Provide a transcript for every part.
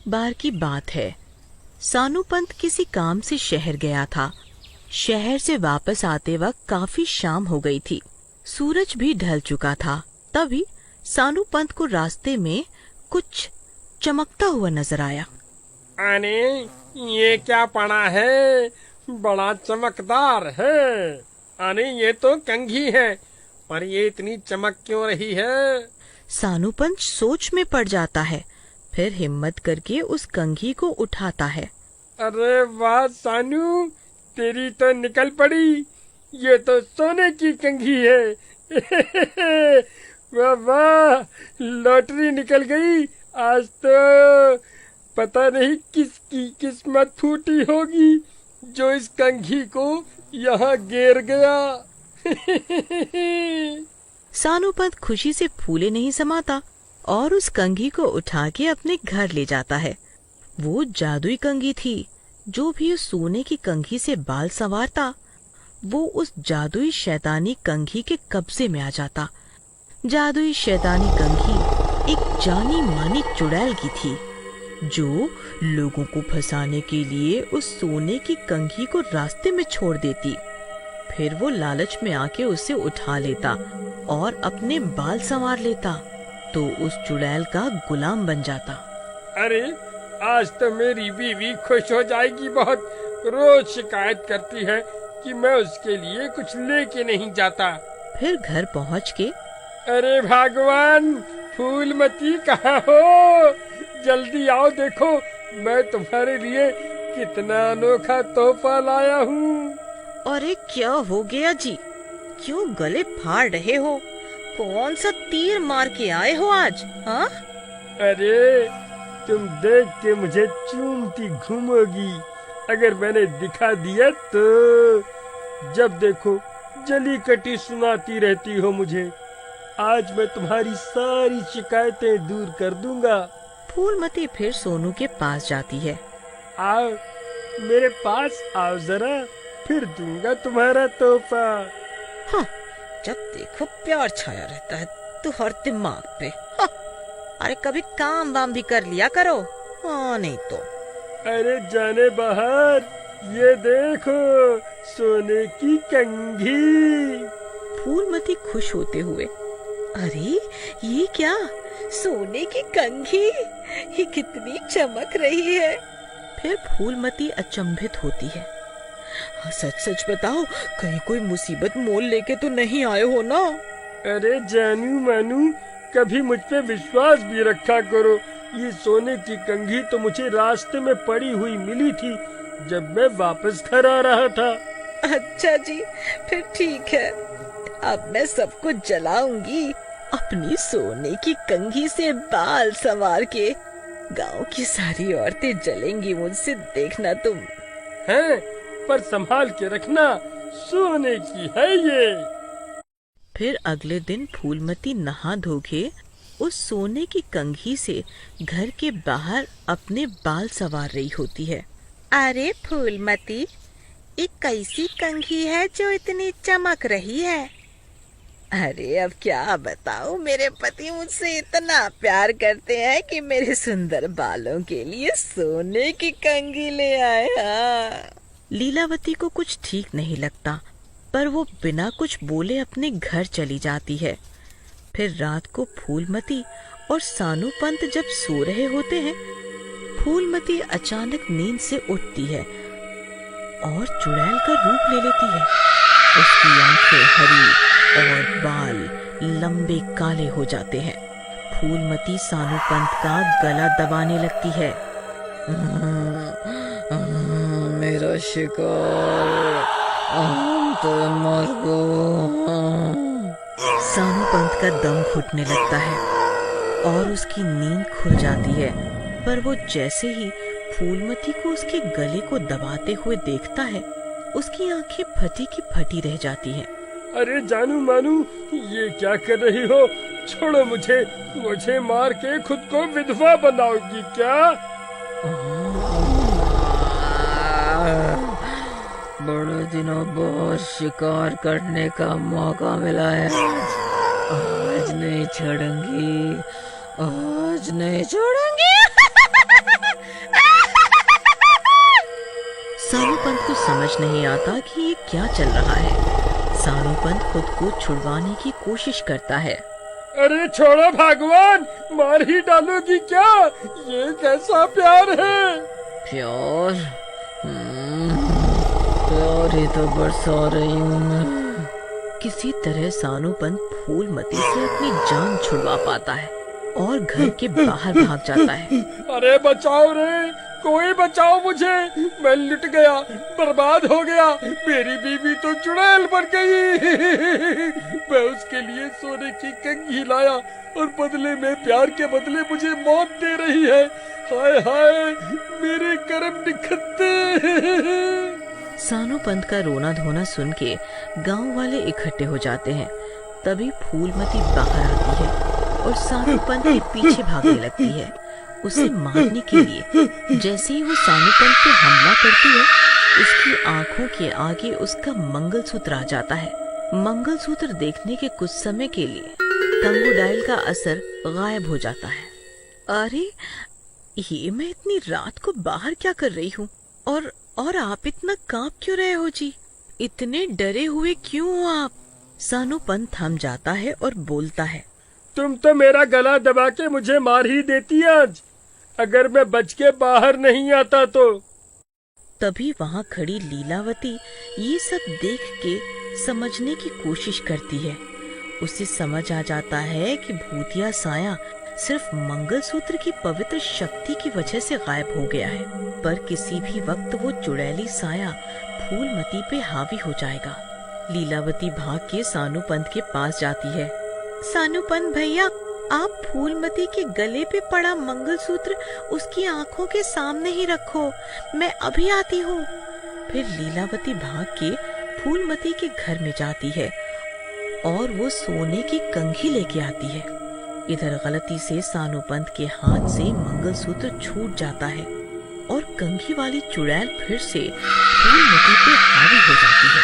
बार की बात है। सानू पंत किसी काम से शहर गया था। शहर से वापस आते वक्त काफी शाम हो गई थी। सूरज भी ढल चुका था। तभी सानू पंत को रास्ते में कुछ चमकता हुआ नजर आया। अरे ये क्या पड़ा है, बड़ा चमकदार है। अरे ये तो कंघी है, पर ये इतनी चमक क्यों रही है? सानू पंत सोच में पड़ जाता है, फिर हिम्मत करके उस कंघी को उठाता है। अरे वाह सानू, तेरी तो निकल पड़ी। ये तो सोने की कंघी है। वाह वाह, लॉटरी निकल गई। आज तो पता नहीं किसकी किस्मत फूटी होगी जो इस कंघी को यहाँ गिर गया। सानू पंत खुशी से फूले नहीं समाता और उस कंघी को उठा के अपने घर ले जाता है। वो जादुई कंघी थी। जो भी उस सोने की कंघी से बाल संवारता, वो उस जादुई शैतानी कंघी के कब्जे में आ जाता। जादुई शैतानी कंघी एक जानी मानी चुड़ैल की थी, जो लोगों को फंसाने के लिए उस सोने की कंघी को रास्ते में छोड़ देती। फिर वो लालच में आके उसे उठा लेता और अपने बाल संवार लेता, तो उस चुड़ैल का गुलाम बन जाता। अरे आज तो मेरी बीवी खुश हो जाएगी बहुत। रोज शिकायत करती है कि मैं उसके लिए कुछ लेके नहीं जाता। फिर घर पहुँच के, अरे भगवान, फूलमती कहाँ हो? जल्दी आओ, देखो मैं तुम्हारे लिए कितना अनोखा तोहफा लाया हूँ। अरे क्या हो गया जी? क्यों गले फाड़ रहे हो? कौन सा तीर मार के आए हो आज? हाँ? अरे तुम देख के मुझे चूमती घूमोगी अगर मैंने दिखा दिया तो। जब देखो जली कटी सुनाती रहती हो मुझे। आज मैं तुम्हारी सारी शिकायतें दूर कर दूंगा। फूलमती फिर सोनू के पास जाती है। आओ मेरे पास आओ जरा, फिर दूंगा तुम्हारा तोहफा। हाँ, जब देखो प्यार छाया रहता है तुम्हारे दिमाग पे। हाँ, अरे कभी काम वाम भी कर लिया करो। हाँ नहीं तो। अरे जाने बाहर, ये देखो सोने की कंघी। फूलमती खुश होते हुए, अरे ये क्या? सोने की कंघी? ये कितनी चमक रही है। फिर फूलमती अचंभित होती है। हाँ, सच सच बताओ, कहीं कोई मुसीबत मोल लेके तो नहीं आए हो ना? अरे जानू मानू, कभी मुझ पे विश्वास भी रखा करो। ये सोने की कंघी तो मुझे रास्ते में पड़ी हुई मिली थी जब मैं वापस घर आ रहा था। अच्छा जी, फिर ठीक है। अब मैं सबको जलाऊंगी अपनी सोने की कंघी से बाल संवार के। गांव की सारी औरतें जलेंगी मुझसे, देखना तुम। हैं? पर संभाल के रखना, सोने की है ये। फिर अगले दिन फूलमती नहा धो के उस सोने की कंघी से घर के बाहर अपने बाल संवार रही होती है। अरे फूलमती, ये कैसी कंघी है जो इतनी चमक रही है? अरे अब क्या बताऊं, मेरे पति मुझसे इतना प्यार करते हैं कि मेरे सुंदर बालों के लिए सोने की कंघी ले आए। हाँ। लीलावती को कुछ ठीक नहीं लगता, पर वो बिना कुछ बोले अपने घर चली जाती है। फिर रात को फूलमती और सानू पंत जब सो रहे होते हैं, फूलमती अचानक नींद से उठती है और चुड़ैल का रूप ले लेती है। उसकी आंखें हरी और बाल लंबे काले हो जाते हैं। फूलमती सानू पंत का गला दबाने लगती है। मेरा शिकार, तो मर गो। सानू पंत का दम घुटने लगता है और उसकी नींद खुल जाती है, पर वो जैसे ही फूलमती को उसके गले को दबाते हुए देखता है, उसकी आंखें फटी की फटी रह जाती हैं। अरे जानू मानू, ये क्या कर रही हो? छोड़ो मुझे मार के खुद को विधवा बनाओगी क्या? बड़े दिनों बाद शिकार करने का मौका मिला है। आज नहीं छोड़ूंगी, आज नहीं छोड़ूंगी। सानू पंत को समझ नहीं आता कि ये क्या चल रहा है। सानू पंत खुद को छुड़वाने की कोशिश करता है। अरे छोड़ो भगवान, मार ही डालोगी क्या? ये कैसा प्यार है? प्यार प्यार ही तो बरसा रही हूँ मैं। किसी तरह सानू पंत फूलमती से अपनी जान छुड़वा पाता है और घर के बाहर भाग जाता है। अरे बचाओ रे, कोई बचाओ मुझे, मैं लुट गया, बर्बाद हो गया। मेरी बीवी तो चुड़ैल बन गई। मैं उसके लिए सोने की कंघी लाया और बदले में, प्यार के बदले मुझे मौत दे रही है। हाय हाय, मेरे कर्म निखरते। सानू पंत का रोना धोना सुन के गांव वाले इकट्ठे हो जाते हैं। तभी फूलमती बाहर आती है और सानू पंत के पीछे भागने लगती है, उसे मारने के लिए। जैसे ही वो सानू पंत पे हमला करती है, उसकी आंखों के आगे उसका मंगलसूत्र आ जाता है। मंगलसूत्र देखने के कुछ समय के लिए कंगुडाइल का असर गायब हो जाता है। अरे, ये मैं इतनी रात को बाहर क्या कर रही हूँ? और आप इतना कांप क्यों रहे हो जी? इतने डरे हुए क्यों हो आप? सानू पंत थम जाता है और बोलता है, तुम तो मेरा गला दबा के मुझे मार ही देती आज, अगर मैं बच के बाहर नहीं आता तो। तभी वहाँ खड़ी लीलावती ये सब देख के समझने की कोशिश करती है। उसे समझ आ जाता है कि भूतिया साया सिर्फ मंगलसूत्र की पवित्र शक्ति की वजह से गायब हो गया है, पर किसी भी वक्त वो चुड़ैली साया फूलमती पे हावी हो जाएगा। लीलावती भाग के सानू पंत के पास जाती है। सानू पंत भैया, आप फूलमती के गले पे पड़ा मंगलसूत्र उसकी आंखों के सामने ही रखो, मैं अभी आती हूँ। फिर लीलावती भाग के फूलमती के घर में जाती है और वो सोने की कंघी लेके आती है। इधर गलती से सानू पंत के हाथ से मंगलसूत्र छूट जाता है और कंघी वाली चुड़ैल फिर से फूलमती पे हावी हो जाती है।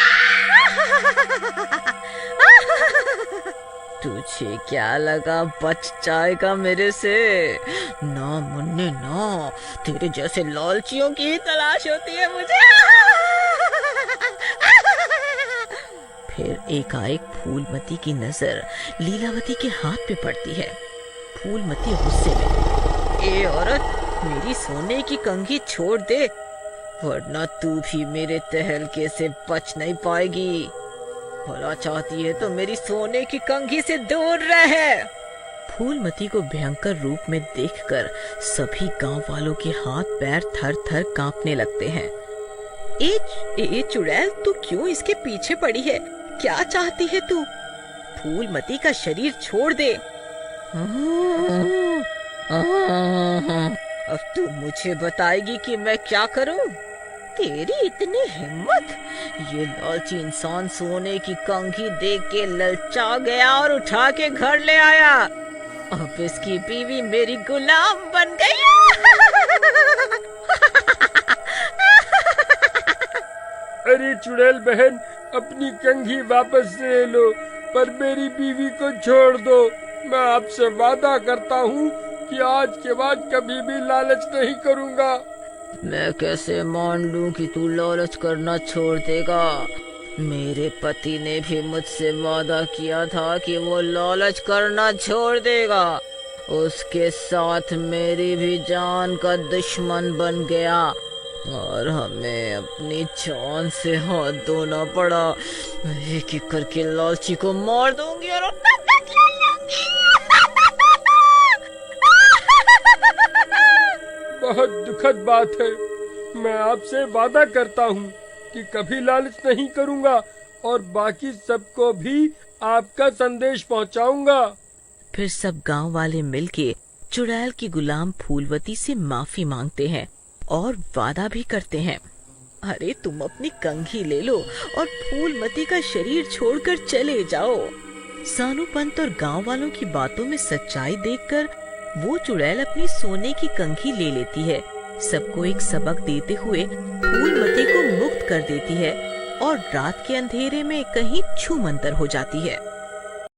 तुझे क्या लगा बच जाएगा मेरे से? ना मुन्ने ना, तेरे जैसे लालचियों की ही तलाश होती है मुझे। फिर एकाएक फूलमती की नजर लीलावती के हाथ पे पड़ती है। फूलमती गुस्से में, ए औरत, मेरी सोने की कंघी छोड़ दे, वरना तू भी मेरे तहलके से बच नहीं पाएगी। भला चाहती है तो मेरी सोने की कंघी से दूर रहे। फूलमती को भयंकर रूप में देखकर सभी गांव वालों के हाथ पैर थर थर कांपने लगते हैं। ए चुड़ैल, तू क्यों इसके पीछे पड़ी है? क्या चाहती है तू? फूलमती का शरीर छोड़ दे। अब तू मुझे बताएगी कि मैं क्या करूं? तेरी इतनी हिम्मत? ये लालची इंसान सोने की कंघी देख के ललचा गया और उठा के घर ले आया। अब इसकी बीवी मेरी गुलाम बन गई। अरे चुड़ैल बहन, अपनी कंघी वापस ले लो, पर मेरी बीवी को छोड़ दो। मैं आपसे वादा करता हूँ कि आज के बाद कभी भी लालच नहीं करूँगा। मैं कैसे मान लूं कि तू लालच करना छोड़ देगा? मेरे पति ने भी मुझसे वादा किया था कि वो लालच करना छोड़ देगा। उसके साथ मेरी भी जान का दुश्मन बन गया और हमें अपनी जान से हाथ धोना पड़ा। एक एक करके लालची को मार दूंगी और बहुत दुखद बात है। मैं आपसे वादा करता हूँ कि कभी लालच नहीं करूँगा और बाकी सबको भी आपका संदेश पहुँचाऊंगा। फिर सब गांव वाले मिलके चुड़ैल की गुलाम फूलवती से माफी मांगते हैं और वादा भी करते हैं। अरे तुम अपनी कंघी ले लो और फूलमती का शरीर छोड़कर चले जाओ। सानू पंत और गांव वालों की बातों में सच्चाई देखकर वो चुड़ैल अपनी सोने की कंघी ले लेती है। सबको एक सबक देते हुए फूलमती को मुक्त कर देती है और रात के अंधेरे में कहीं छूमंतर हो जाती है।